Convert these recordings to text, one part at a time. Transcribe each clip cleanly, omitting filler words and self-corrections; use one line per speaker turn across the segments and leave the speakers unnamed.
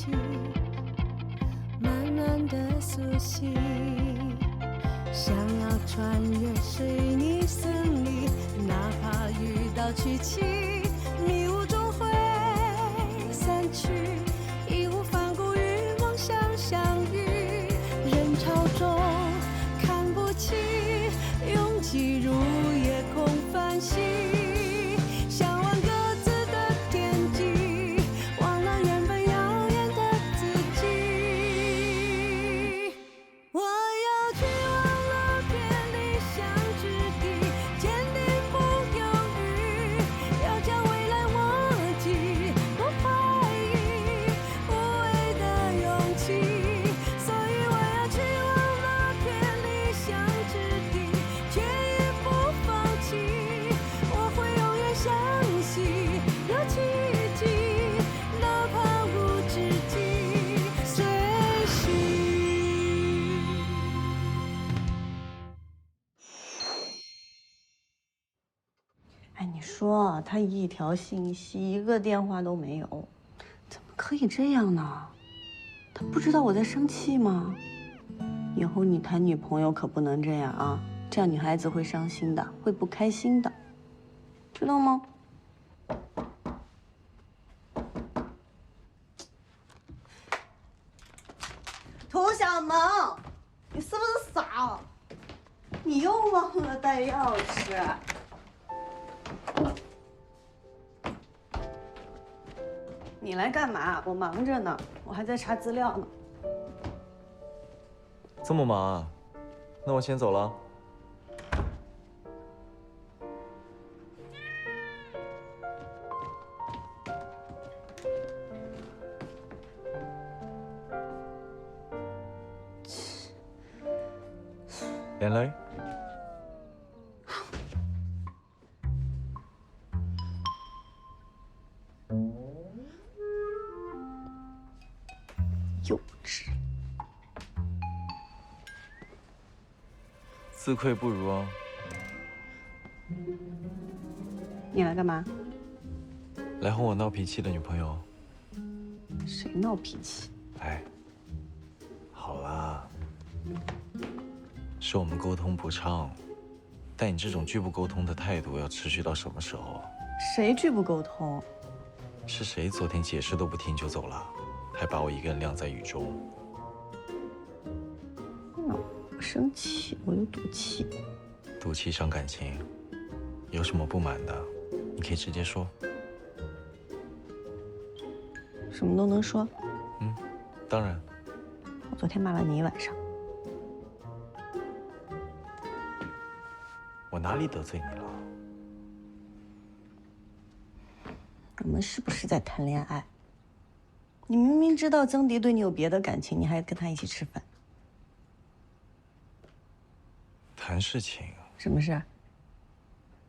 起，慢慢的苏醒，想要穿越水泥森林，哪怕遇到曲奇，迷雾中会散去，义无反顾与梦想相遇，人潮中看不清，拥挤如夜空繁星。
哎，你说他一条信息，一个电话都没有，怎么可以这样呢？他不知道我在生气吗？以后你谈女朋友可不能这样啊，这样女孩子会伤心的，会不开心的，知道吗？涂小萌，你是不是傻？你又忘了带钥匙。你来干嘛？我忙着呢，我还在查资料呢。
这么忙啊？那我先走了。眼泪。
幼稚。
自愧不如啊。
你来干嘛？
来哄我闹脾气的女朋友。
谁闹脾气？
哎，好啦，是我们沟通不畅，但你这种拒不沟通的态度要持续到什么时候？
谁拒不沟通？
是谁昨天解释都不听就走了，还把我一个人晾在雨中？
我生气，我有赌气。
赌气伤感情，有什么不满的，你可以直接说。
什么都能说？
当然。
我昨天骂了你一晚上。
我哪里得罪你了？
我们是不是在谈恋爱？你明明知道曾迪对你有别的感情，你还跟他一起吃饭。
谈事情。
什么事？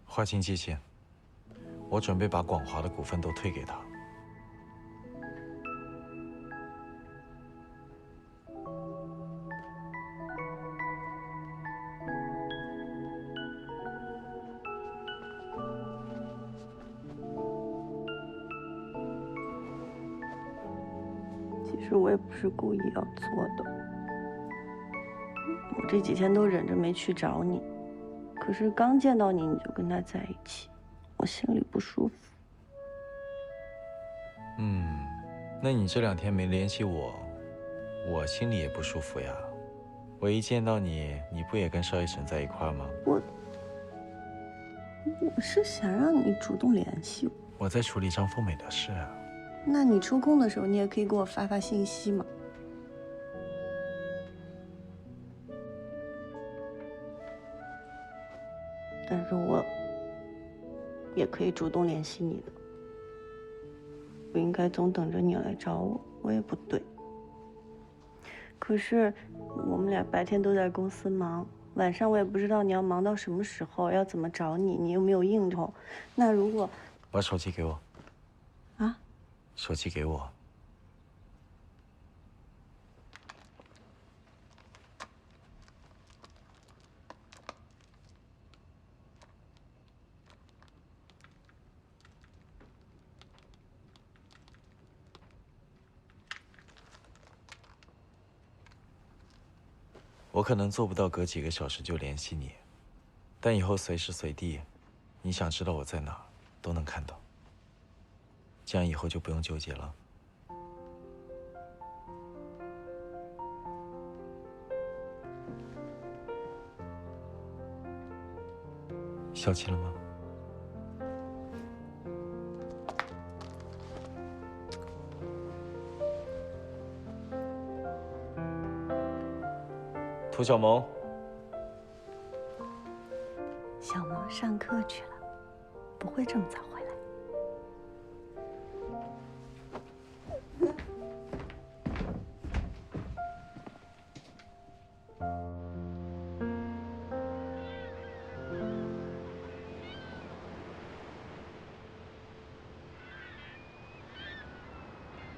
划清界限。我准备把广华的股份都退给他。
其实我也不是故意要做的，我这几天都忍着没去找你，可是刚见到你，你就跟他在一起，我心里不舒服。
那你这2天没联系我，我心里也不舒服呀。我一见到你，你不也跟邵医生在一块吗？
我是想让你主动联系我。
我在处理张凤美的事。
那你抽空的时候，你也可以给我发发信息嘛。但是我也可以主动联系你的，不应该总等着你来找我，我也不对。可是我们俩白天都在公司忙，晚上我也不知道你要忙到什么时候，要怎么找你，你又没有应酬。那如果
把手机给我。
啊？
手机给我。我可能做不到隔几个小时就联系你，但以后随时随地，你想知道我在哪儿，都能看到。这样以后就不用纠结了。消气了吗？涂小萌，
小萌上课去了，不会这么早回来。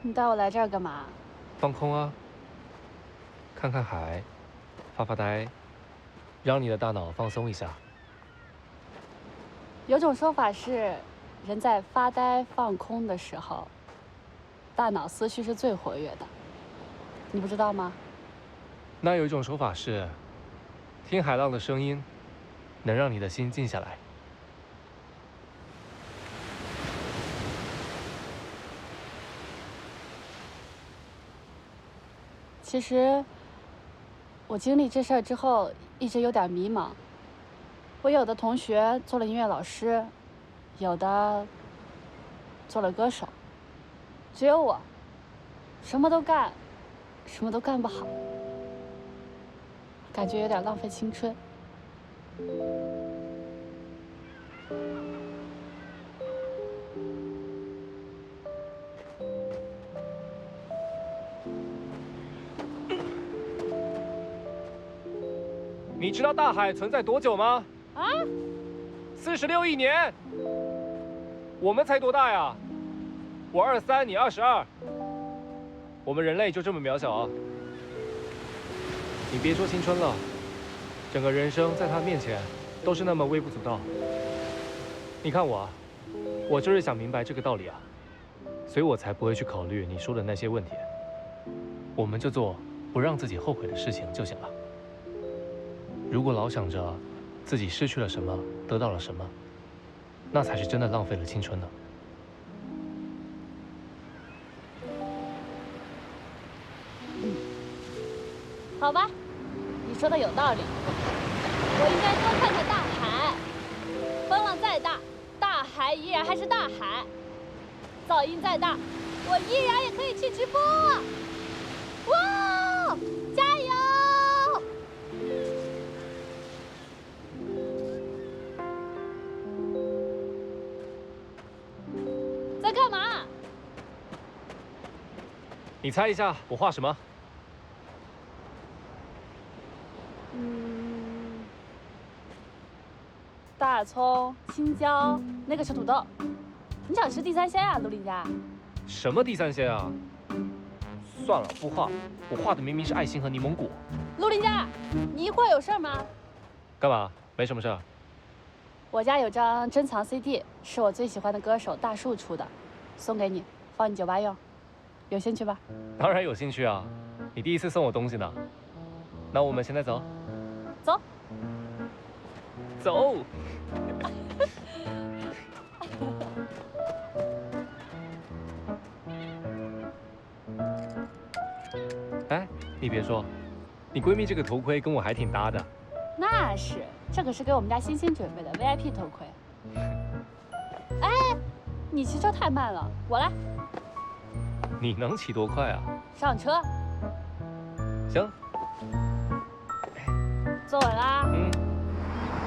你带我来这儿干嘛？
放空啊，看看海，发发呆，让你的大脑放松一下。
有种说法是，人在发呆放空的时候，大脑思绪是最活跃的。你不知道吗？
那有一种说法是，听海浪的声音，能让你的心静下来。
其实，我经历这事儿之后，一直有点迷茫。我有的同学做了音乐老师，有的做了歌手，只有我，什么都干，什么都干不好，感觉有点浪费青春。
你知道大海存在多久吗？
啊
！46亿年。我们才多大呀？我23，你22。我们人类就这么渺小啊！你别说青春了，整个人生在他面前都是那么微不足道。你看我，我就是想明白这个道理啊，所以我才不会去考虑你说的那些问题。我们就做不让自己后悔的事情就行了。如果老想着自己失去了什么，得到了什么，那才是真的浪费了青春呢。
好吧，你说的有道理，我应该多看看大海。风浪再大，大海依然还是大海；噪音再大，我依然也可以去直播。哇，加油！在干嘛？
你猜一下我画什么？
大葱、青椒，那个是土豆。你想吃地三鲜啊，陆林佳？
什么地三鲜啊？算了，不画。我画的明明是爱心和柠檬果。
陆林佳，你一会儿有事吗？
干嘛？没什么事儿。
我家有张珍藏 CD， 是我最喜欢的歌手大树出的，送给你，放你酒吧用。有兴趣吧？
当然有兴趣啊！你第一次送我东西呢。那我们现在走。
走。
走。哎，你别说，你闺蜜这个头盔跟我还挺搭的。
那是，这可是给我们家欣欣准备的 VIP 头盔。哎，你骑车太慢了，我来。
你能骑多快啊？
上车。
行。
坐稳啦。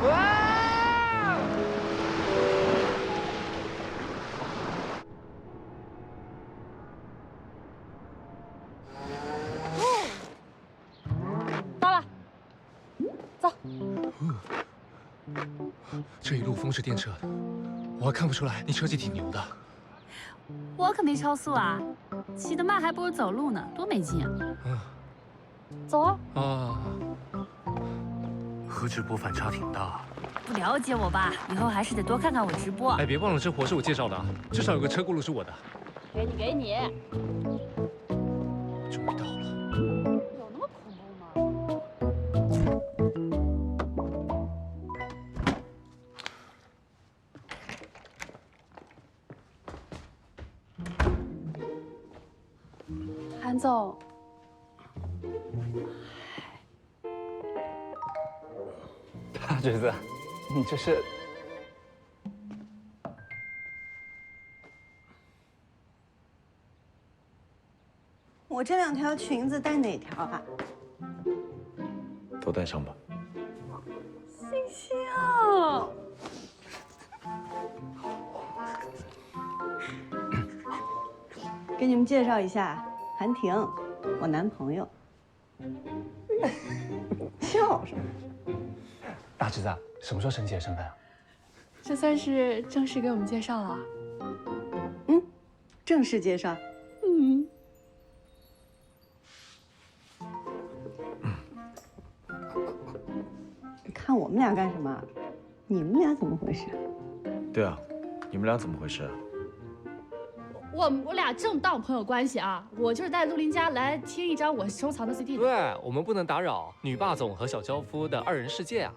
哇！
到了，走。
这一路风是电掣的，我还看不出来你车技挺牛的。
我可没超速啊，骑得慢还不如走路呢，多没劲啊！
走啊！
啊，
和直播反差挺大。
不了解我吧？以后还是得多看看我直播。
哎，别忘了这活是我介绍的啊，至少有个车轱辘是我的。
给你，给你。
终于到了。
有那么恐怖吗？总。
大侄子，你这是？
我这2条裙子带哪条啊？
都带上吧。
星星啊！给你们介绍一下，韩婷，我男朋友。笑什么？
大侄子，什么时候升级的身份啊？
这算是正式给我们介绍了。
正式介绍。看我们俩干什么？你们俩怎么回事？
对啊，你们俩怎么回事？
我俩正当朋友关系啊，我就是带陆林家来听一张我收藏的 CD 的。
对，我们不能打扰女霸总和小娇夫的2人世界啊。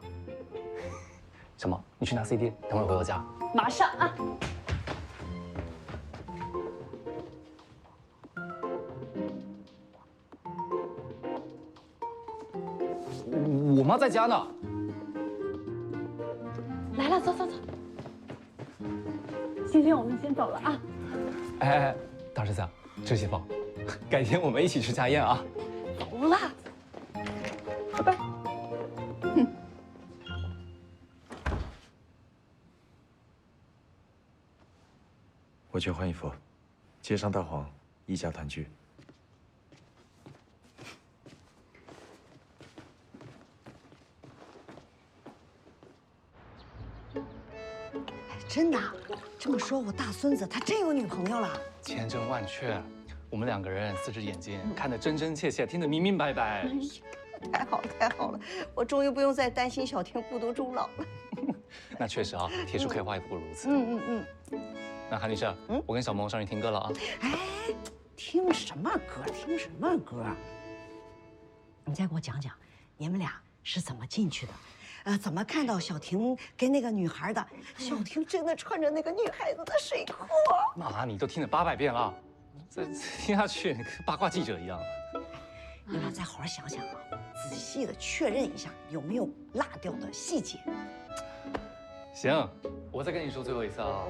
小萌，你去拿 CD，等会儿回我家。
马上啊！
我妈在家呢。
来了，走走走。星星，我们先走了啊。
哎，大侄子，这些放，改天我们一起吃家宴啊。
走了。
拜拜。
我去换衣服，街上大黄，一家团聚。
真的，这么说，我大孙子他真有女朋友了。
千真万确，我们2个人4只眼睛看得真真切切，听得明明白白。
太好了，太好了，我终于不用再担心小婷孤独终老了。
那确实啊，铁树可以话也不过如此。那韩女士，我跟小萌上去听歌了啊。
哎，听什么歌？听什么歌？你再给我讲讲，你们俩是怎么进去的？怎么看到小婷跟那个女孩的？小婷真的穿着那个女孩子的睡裤。
妈，你都听了800遍了，再听下去跟八卦记者一样。
你俩再好好想想啊，仔细的确认一下有没有落掉的细节。
行，我再跟你说最后一次啊。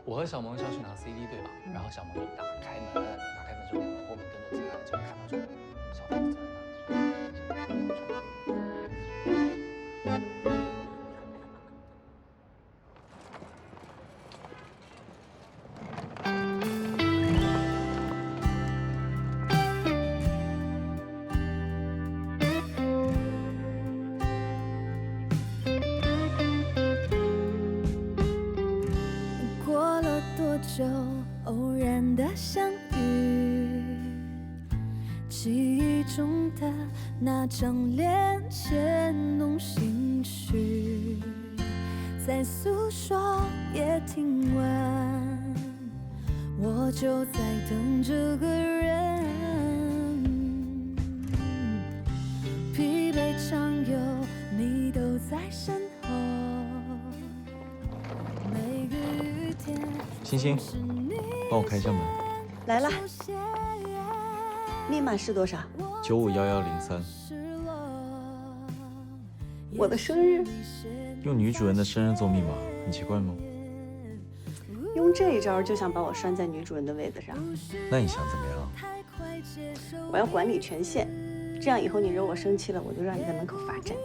我和小萌是要去拿 CD 对吧？然后小萌一打开门之后，我后面跟着进来，就看到这个小婷子在那。
过了多久，偶然的相遇，记忆中的那张脸牵动心绪，再诉说也听完，我就在等这个人。疲惫常有，你都在身后。每个雨天，
星星，帮我开一下门。
来了，密码是多少
951103。
我的生日。
用女主人的生日做密码，很奇怪吗？
用这一招就想把我拴在女主人的位子上。
那你想怎么样？
我要管理权限，这样以后你惹我生气了，我就让你在门口罚站。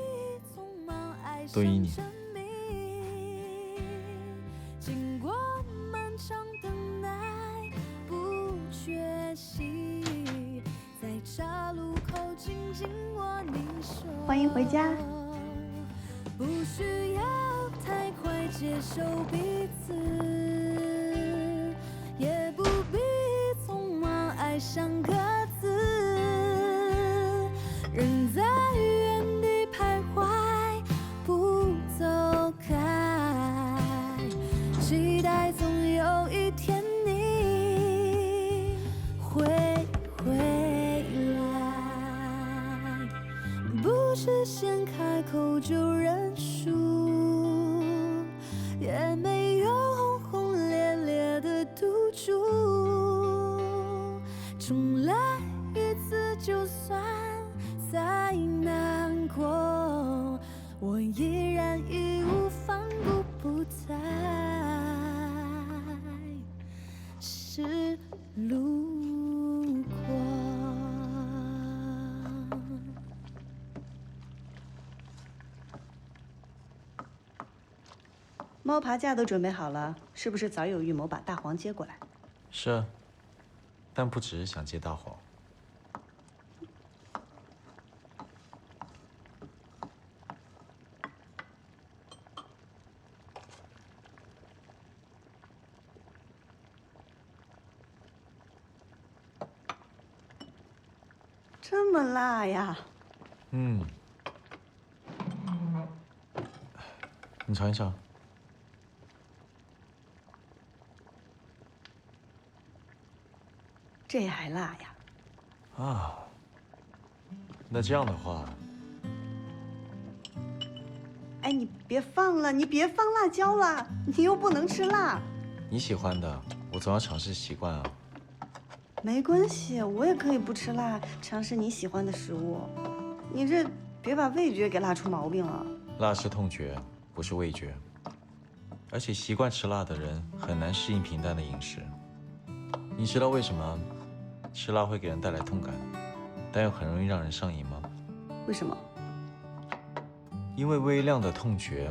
都依你。
经过漫长等待，不缺席，在岔路口紧紧握你手。
欢迎回家。
不需要太快接受彼此，也不必匆忙爱上各自，人在原地徘徊，不走开，期待总有一天你会回来，不是先开口就认输，也没有轰轰烈烈的赌注，重来就算再难过，我依然义无反顾，不再是路过。
猫爬架都准备好了，是不是早有预谋把大黄接过来？
是，但不只是想接大黄。
这么辣呀！
嗯，你尝一尝。
这还辣呀！
啊，那这样的话，
哎，你别放了，你别放辣椒了，你又不能吃辣。
你喜欢的，我总要尝试习惯啊。
没关系，我也可以不吃辣，尝试你喜欢的食物。你这别把味觉给辣出毛病了。
辣是痛觉，不是味觉。而且习惯吃辣的人很难适应平淡的饮食。你知道为什么吃辣会给人带来痛感，但又很容易让人上瘾吗？
为什么？
因为微量的痛觉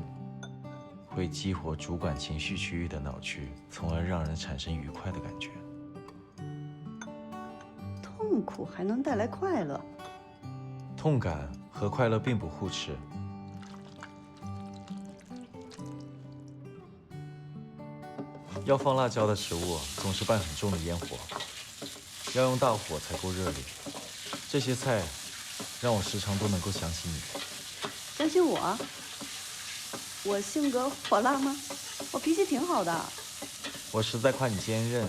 会激活主管情绪区域的脑区，从而让人产生愉快的感觉。
痛苦还能带来快乐？
痛感和快乐并不互斥。要放辣椒的食物总是伴很重的烟火，要用大火才够热烈。这些菜让我时常都能够想起你。
相信我？我性格火辣吗？我脾气挺好的。
我实在夸你坚韧、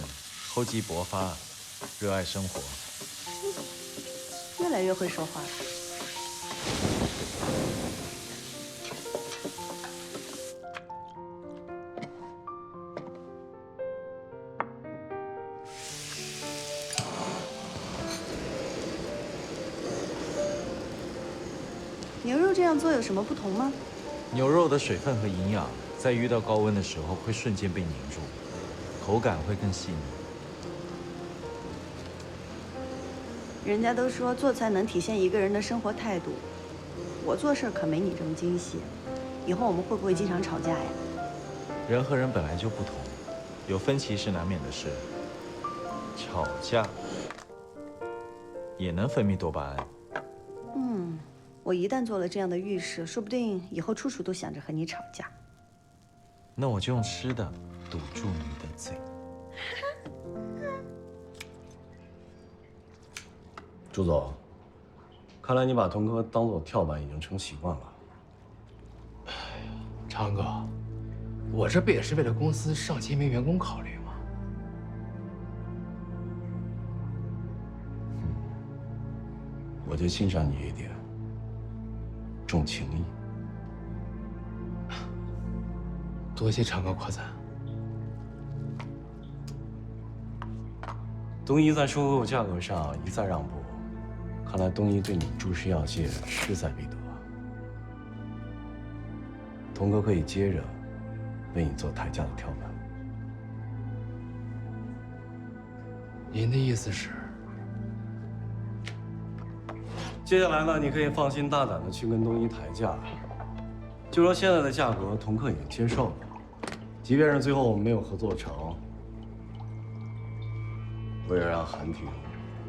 厚积薄发、热爱生活。
越来越会说话了。牛肉这样做有什么不同吗？
牛肉的水分和营养在遇到高温的时候会瞬间被凝住，口感会更细腻。
人家都说做菜能体现一个人的生活态度，我做事可没你这么精细。以后我们会不会经常吵架呀？
人和人本来就不同，有分歧是难免的事。吵架也能分泌多巴胺。
我一旦做了这样的预示，说不定以后处处都想着和你吵架。
那我就用吃的堵住你的嘴。
朱总，看来你把童哥当做跳板已经成习惯了。
昌哥，我这不也是为了公司上千名员工考虑吗？
我就欣赏你一点，重情义。
多谢昌哥夸赞。
东一在收购价格上一再让步，看来东一对你朱氏药械势在必得。童哥可以接着为你做抬价的跳板。
您的意思是？
接下来呢，你可以放心大胆的去跟东一抬价，就说现在的价格，童哥已经接受了。即便是最后我们没有合作成，我也让韩婷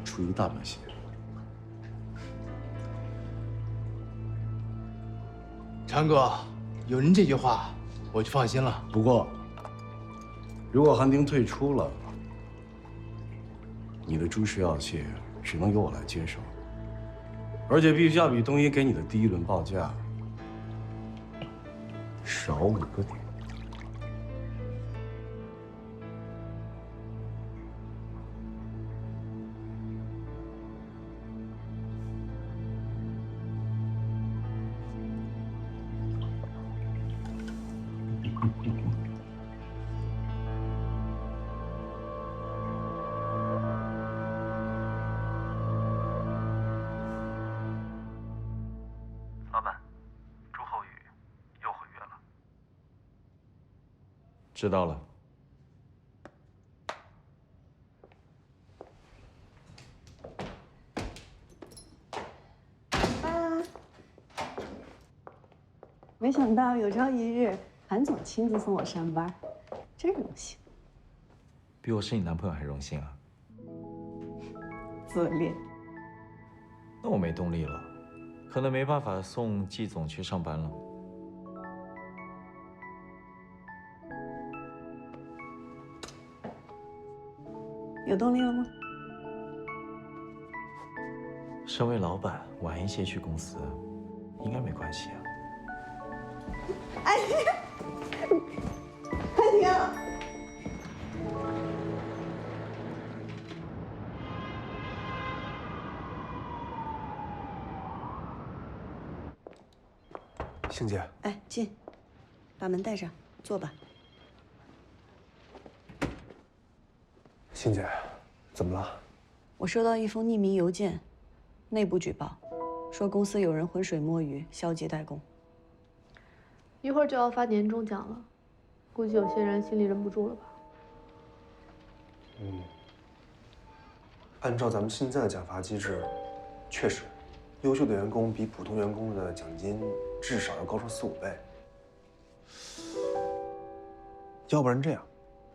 出一大把血。
昌哥，有您这句话，我就放心了。
不过，如果韩婷退出了，你的朱氏药械只能由我来接手，而且必须要比东一给你的第一轮报价少5个点。
知道了。
没想到有朝一日，韩总亲自送我上班，真荣幸。
比我是你男朋友还荣幸啊！
自恋。
那我没动力了，可能没办法送季总去上班了。
有动力了吗？
身为老板，晚一些去公司，应该没关系啊。
安婷，安婷。
星姐，
哎，进，把门带上，坐吧。
星姐，怎么了？
我收到一封匿名邮件，内部举报，说公司有人浑水摸鱼，消极怠工。
一会儿就要发年终奖了，估计有些人心里忍不住了吧？
按照咱们现在的奖罚机制，确实，优秀的员工比普通员工的奖金至少要高出4、5倍。要不然这样，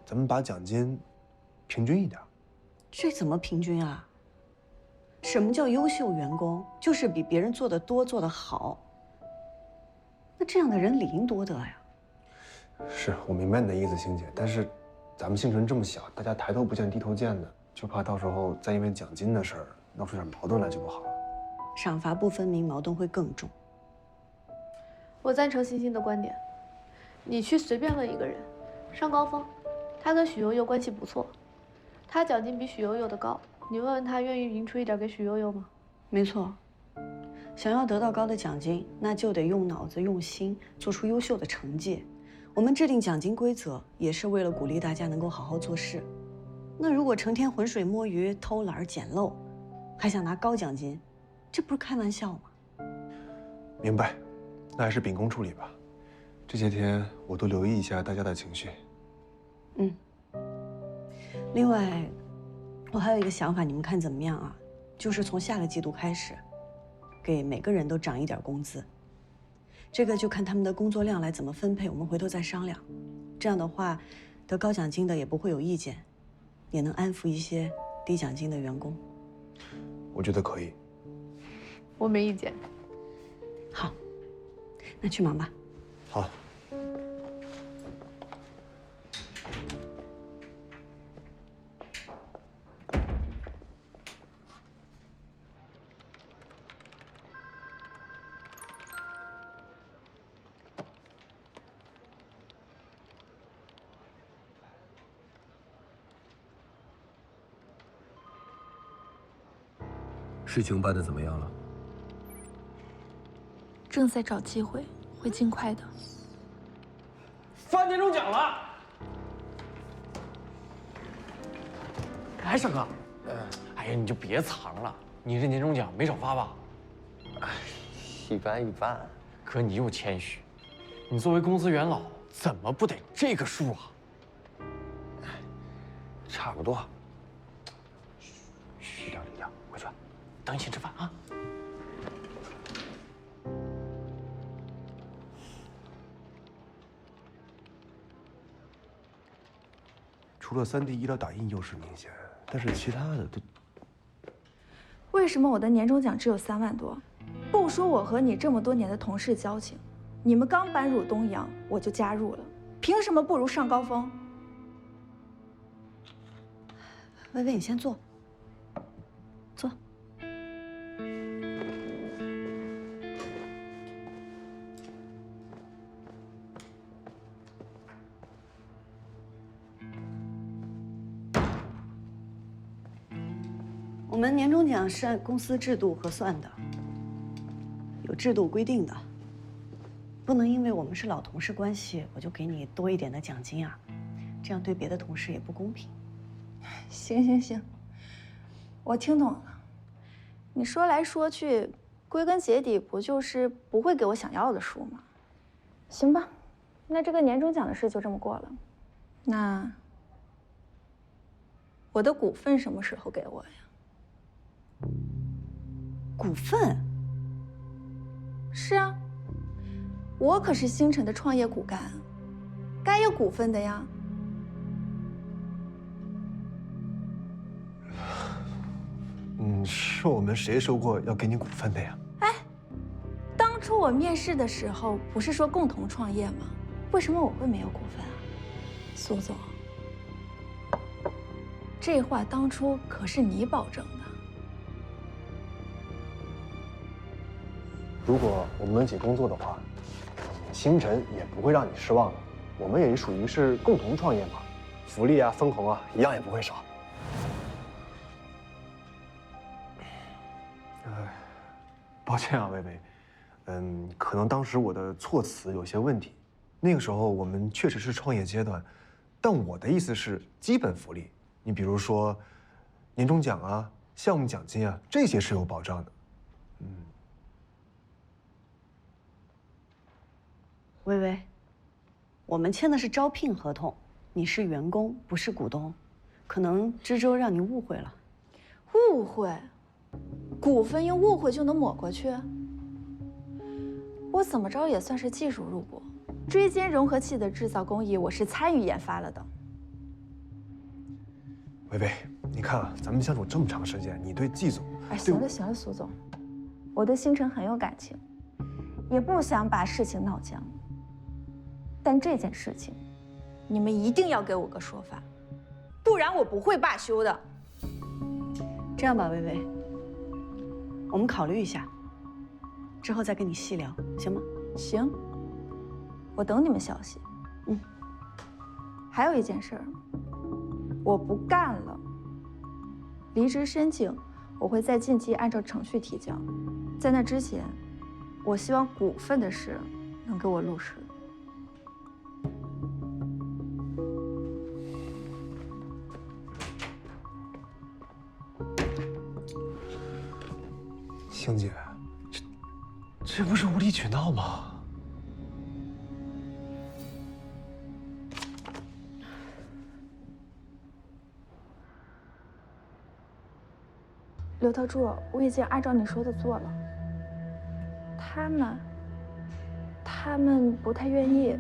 咱们把奖金平均一点。
这怎么平均啊？什么叫优秀员工？就是比别人做得多，做得好。那这样的人理应多得呀。
是我明白你的意思，星姐，但是咱们姓陈这么小，大家抬头不见低头见的，就怕到时候再因为奖金的事儿闹出点矛盾来就不好了。
赏罚不分明，矛盾会更重。
我赞成欣欣的观点，你去随便问一个人，上高峰，他跟许悠悠关系不错，他奖金比许悠悠的高，你问问他愿意匀出一点给许悠悠吗？
没错，想要得到高的奖金，那就得用脑子、用心，做出优秀的成绩。我们制定奖金规则，也是为了鼓励大家能够好好做事。那如果成天浑水摸鱼、偷懒捡漏，还想拿高奖金，这不是开玩笑吗？
明白，那还是秉公处理吧。这些天我多留意一下大家的情绪。
另外，我还有一个想法，你们看怎么样啊？就是从下个季度开始，给每个人都涨一点工资。这个就看他们的工作量来怎么分配，我们回头再商量。这样的话，得高奖金的也不会有意见，也能安抚一些低奖金的员工。
我觉得可以。
我没意见。
好，那去忙吧。
好。事情办得怎么样了？
正在找机会，会尽快的。
发年终奖了！
哎，小哥，哎呀，你就别藏了，你这年终奖没少发吧？
哎，一般一般。
可你又谦虚，你作为公司元老，怎么不得这个数啊？
差不多。
低调低调，回去，等你请吃饭啊。
除了3D 医疗打印优势明显，但是其他的都……
为什么我的年终奖只有3万多？不说我和你这么多年的同事交情，你们刚搬入东阳我就加入了，凭什么不如上高峰？
薇薇，你先坐。坐。我们年终奖是按公司制度核算的，有制度规定的，不能因为我们是老同事关系，我就给你多一点的奖金啊，这样对别的同事也不公平。
行行行，我听懂了。你说来说去，归根结底不就是不会给我想要的数吗？行吧，那这个年终奖的事就这么过了。那我的股份什么时候给我呀？
股份？
是啊，我可是星辰的创业骨干，该有股份的呀。
是我们谁说过要给你股份的呀？
哎，当初我面试的时候不是说共同创业吗？为什么我会没有股份啊？苏总，这话当初可是你保证的。
如果我们一起工作的话，星辰也不会让你失望的。我们也属于是共同创业嘛，福利啊、分红啊，一样也不会少。抱歉啊，薇薇，可能当时我的措辞有些问题。那个时候我们确实是创业阶段，但我的意思是基本福利。你比如说，年终奖啊、项目奖金啊，这些是有保障的。
薇薇，我们签的是招聘合同，你是员工，不是股东，可能知州让你误会了。
误会？股份用误会就能抹过去？我怎么着也算是技术入股，锥间融合器的制造工艺我是参与研发了的。
薇薇，你看啊，咱们相处这么长时间，你对季总……
哎，行了行了，苏总，我对星辰很有感情，也不想把事情闹僵。但这件事情，你们一定要给我个说法，不然我不会罢休的。
这样吧，薇薇，我们考虑一下，之后再跟你细聊，行吗？
行，我等你们消息。还有一件事儿，我不干了。离职申请我会在近期按照程序提交，在那之前，我希望股份的事能给我落实。
星姐，这不是无理取闹吗？
刘特助，我已经按照你说的做了。他们不太愿意，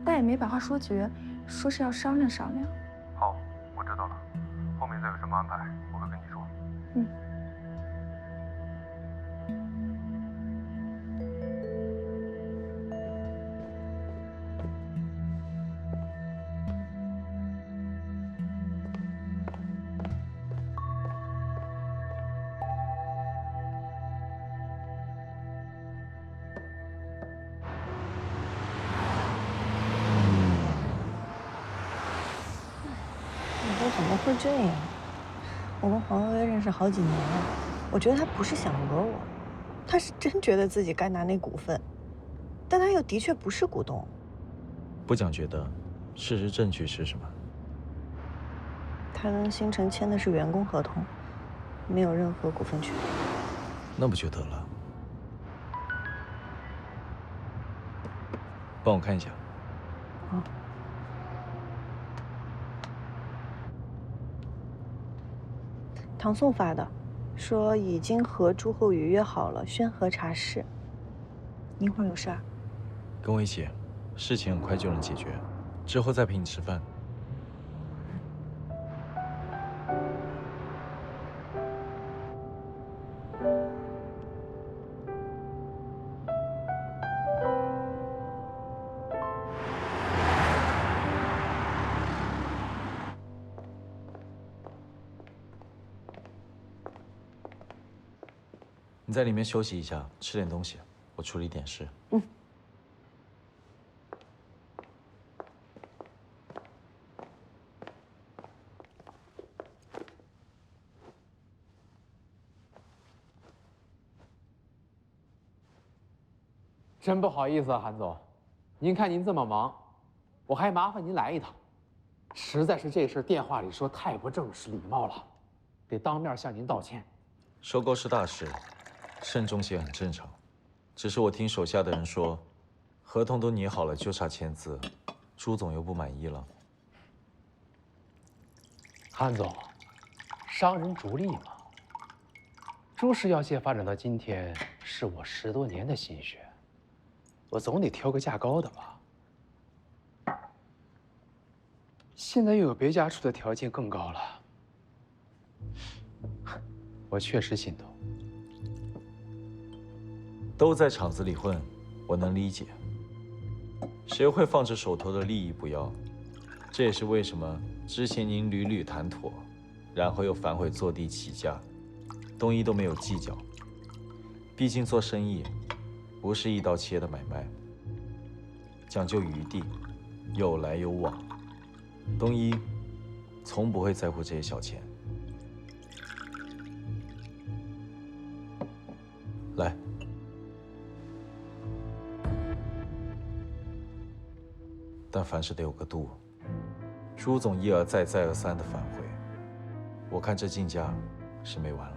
但也没把话说绝，说是要商量商量。
好，我知道了，后面再有什么安排，我会跟你说。
怎么会这样？我跟黄薇薇认识好几年了，我觉得他不是想讹我，他是真觉得自己该拿那股份，但他又的确不是股东。
不讲觉得，事实证据是什么？
他跟星辰签的是员工合同，没有任何股份权。
那不就得了？帮我看一下。
好。唐宋发的，说已经和朱厚宇约好了宣和茶室。你一会儿有事儿？
跟我一起，事情很快就能解决，之后再陪你吃饭。你在里面休息一下，吃点东西，我处理点事。
真不好意思啊，韩总，您看您这么忙，我还麻烦您来一趟。实在是这事电话里说太不正式礼貌了，得当面向您道歉。
收购是大事，慎重些很正常。只是我听手下的人说，合同都拟好了，就差签字，朱总又不满意了。
韩总，商人逐利嘛。株式药械发展到今天，是我10多年的心血，我总得挑个价高的吧。现在又有别家出的条件更高了，我确实心动。
都在厂子里混，我能理解。谁会放着手头的利益不要？这也是为什么之前您屡屡谈妥，然后又反悔坐地起价，东一都没有计较。毕竟做生意不是一刀切的买卖，讲究余地，有来有往。东一从不会在乎这些小钱。来。但凡事得有个度。朱总一而再、再而三的反悔，我看这竞价是没完了。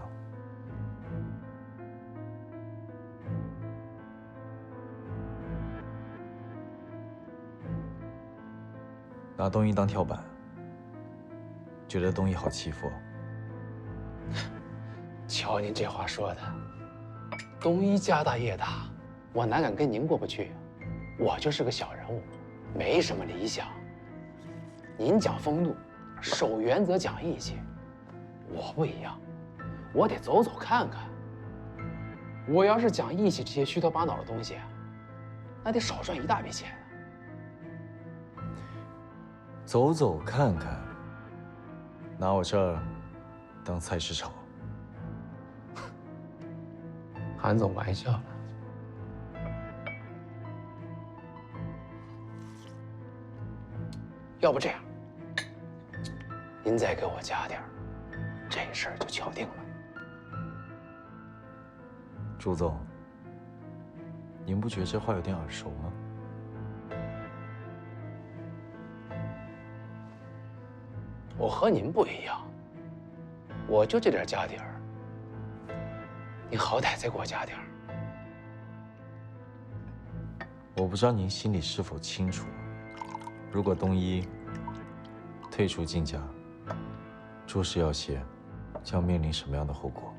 拿东一当跳板，觉得东一好欺负。
瞧您这话说的，东一家大业大，我哪敢跟您过不去？我就是个小人物，没什么理想。您讲风度，守原则讲义气，我不一样，我得走走看看。我要是讲义气这些虚头巴脑的东西，那得少赚一大笔钱啊。
走走看看，拿我这儿当菜市场？
韩总玩笑了。要不这样，您再给我加点儿，这事儿就敲定了。
朱总，您不觉得这话有点耳熟吗？
我和您不一样，我就这点家底儿，您好歹再给我加点儿。
我不知道您心里是否清楚，如果东一退出竞价，朱氏药械将面临什么样的后果？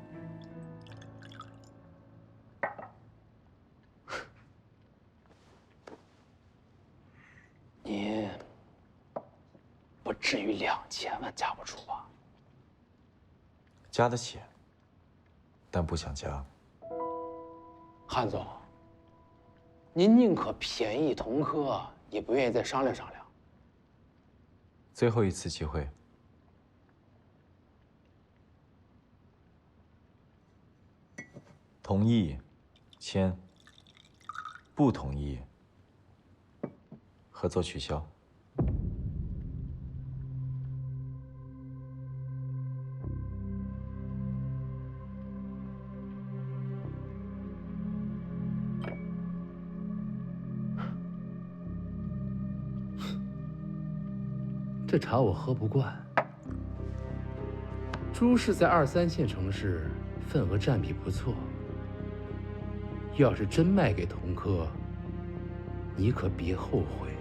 您不至于2000万加不出吧？
加得起，但不想加。
韩总，您宁可便宜同科，也不愿意再商量商量。
最后一次机会，同意签，不同意合作取消。
这茶我喝不惯。朱氏在2、3线城市份额占比不错，要是真卖给同科，你可别后悔。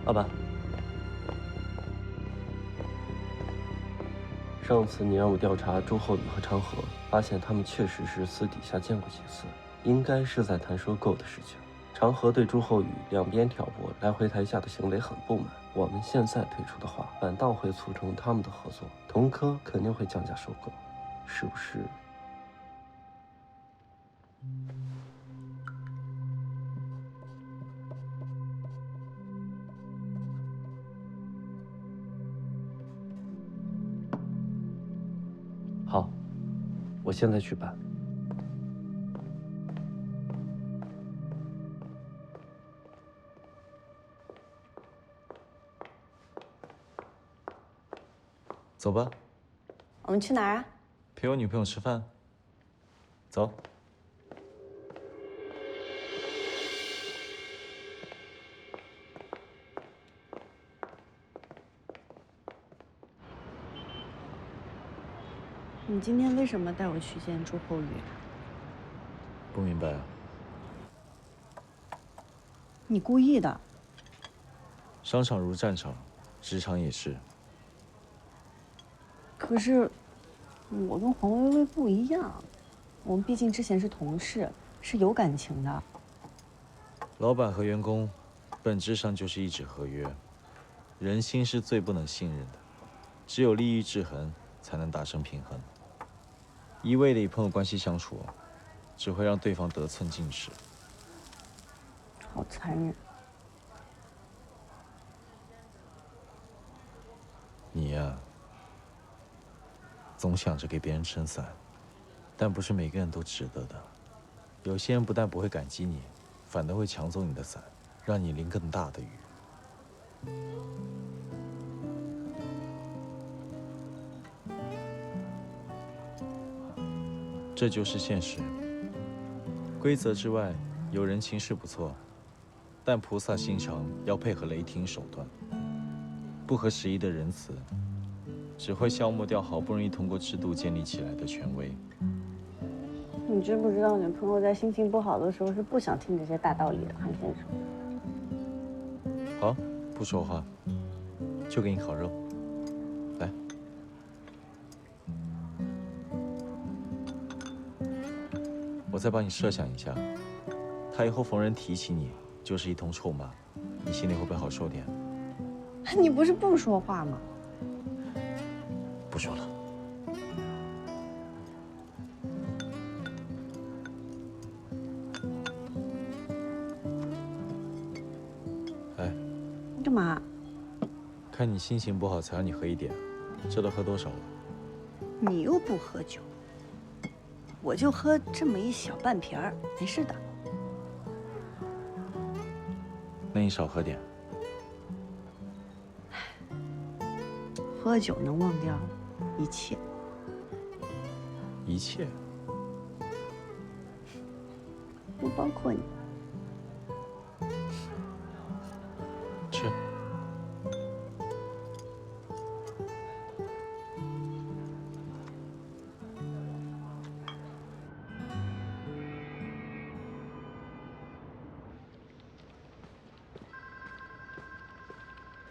老板，上次你让我调查朱厚宇和长河，发现他们确实是私底下见过几次，应该是在谈收购的事情。长河对朱厚宇两边挑拨、来回台下的行为很不满，我们现在退出的话，反倒会促成他们的合作，同科肯定会降价收购，是不是？好，我现在去办。
走吧，
我们去哪儿啊？
陪我女朋友吃饭。走。
你今天为什么带我去见朱厚宇？
不明白啊？
你故意的。
商场如战场，职场也是。
可是，我跟黄薇薇不一样，我们毕竟之前是同事，是有感情的。
老板和员工，本质上就是一纸合约，人心是最不能信任的，只有利益制衡才能达成平衡。一味的以朋友关系相处，只会让对方得寸进尺。
好残忍。
你呀，总想着给别人撑伞，但不是每个人都值得的。有些人不但不会感激你，反倒会抢走你的伞，让你淋更大的雨。这就是现实。规则之外，有人情是不错，但菩萨心肠要配合雷霆手段。不合时宜的仁慈，只会消磨掉好不容易通过制度建立起来的权威。
你知不知道，你朋友在心情不好的时候是不想听这些大道理的，韩先生。
好，不说话，就给你烤肉。来，我再帮你设想一下，他以后逢人提起你，就是一通臭骂，你心里会不会好受点？
你不是不说话吗？
不说了。哎，
你干嘛？
看你心情不好，才让你喝一点，这都喝多少了？
你又不喝酒，我就喝这么一小半瓶儿，没事的。
那你少喝点。
喝酒能忘掉一切，
一切，
不包括你。
吃。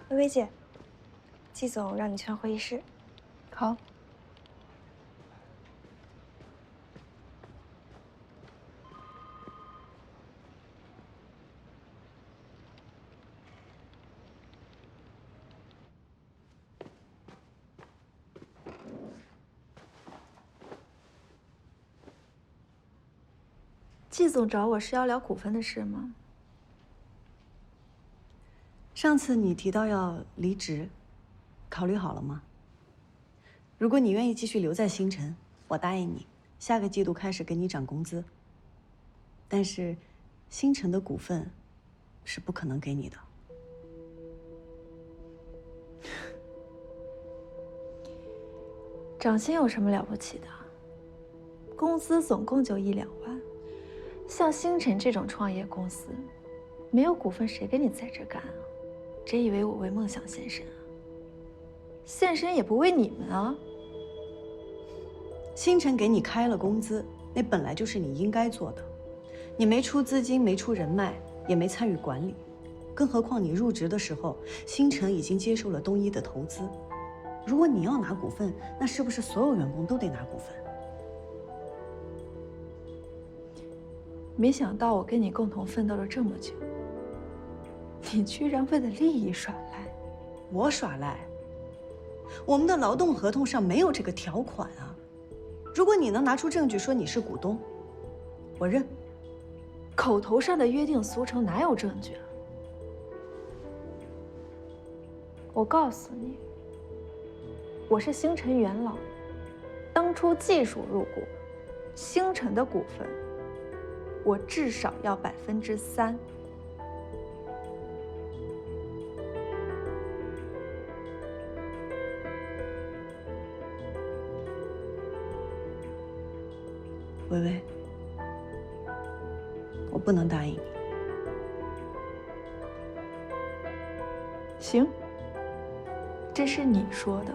薇薇姐，季总让你去趟会议室。
好。
季总找我是要聊股份的事吗？
上次你提到要离职，考虑好了吗？如果你愿意继续留在星辰，我答应你，下个季度开始给你涨工资。但是，星辰的股份是不可能给你的。
涨薪有什么了不起的？工资总共就1、2万，像星辰这种创业公司，没有股份谁跟你在这干啊？真以为我为梦想献身啊？献身也不为你们啊！
星辰给你开了工资，那本来就是你应该做的。你没出资金，没出人脉，也没参与管理，更何况你入职的时候，星辰已经接受了东一的投资。如果你要拿股份，那是不是所有员工都得拿股份？
没想到我跟你共同奋斗了这么久，你居然为了利益耍赖！
我耍赖？我们的劳动合同上没有这个条款啊！如果你能拿出证据说你是股东，我认。
口头上的约定俗成哪有证据啊？我告诉你，我是星辰元老，当初技术入股，星辰的股份，我至少要3%。
薇薇，我不能答应你。
行，这是你说的。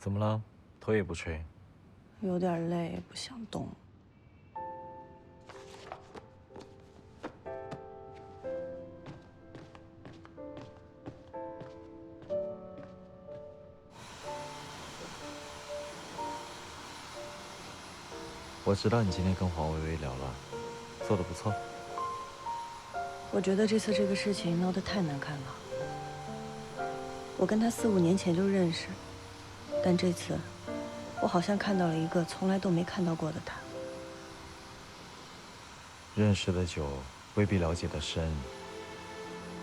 怎么了？头也不吹。
有点累，不想动。
我知道你今天跟黄薇薇聊了，做得不错。
我觉得这次这个事情闹得太难看了。我跟他4、5年前就认识，但这次，我好像看到了一个从来都没看到过的他。
认识的久，未必了解的深。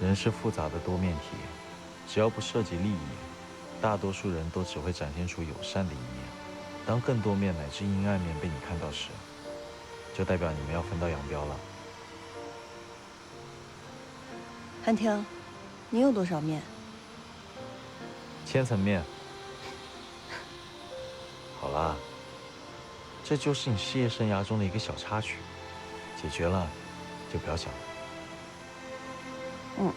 人是复杂的多面体，只要不涉及利益，大多数人都只会展现出友善的一面。当更多面乃至阴暗面被你看到时，就代表你们要分道扬镳了。
韩婷，你有多少面
？1000层面。好啦，这就是你事业生涯中的一个小插曲，解决了就不要想了。
嗯。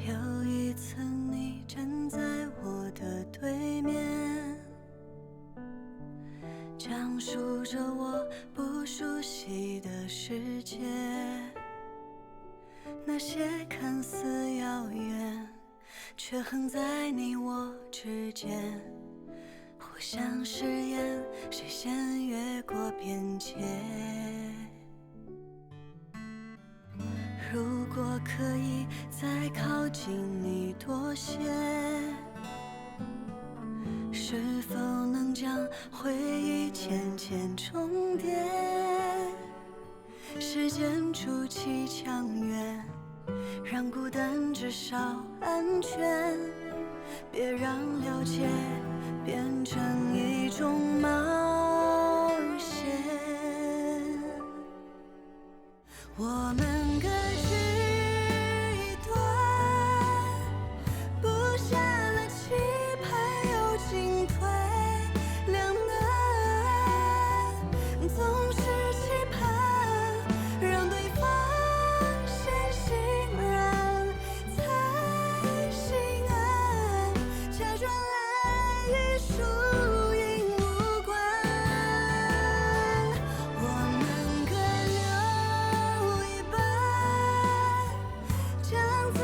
有一次你站在我的对面，讲述着我不熟悉的世界，那些看似遥远，却横在你我之间，互相试验谁先越过边界。如果可以再靠近你多些，是否能将回忆渐渐重叠？时间筑起墙垣，让孤单至少安全，别让了解变成一种冒险。我们各据一端，布下了棋盘又进退两难，总是期盼让对方先心软才心安，假装爱与输赢无关。我们各留一半，将自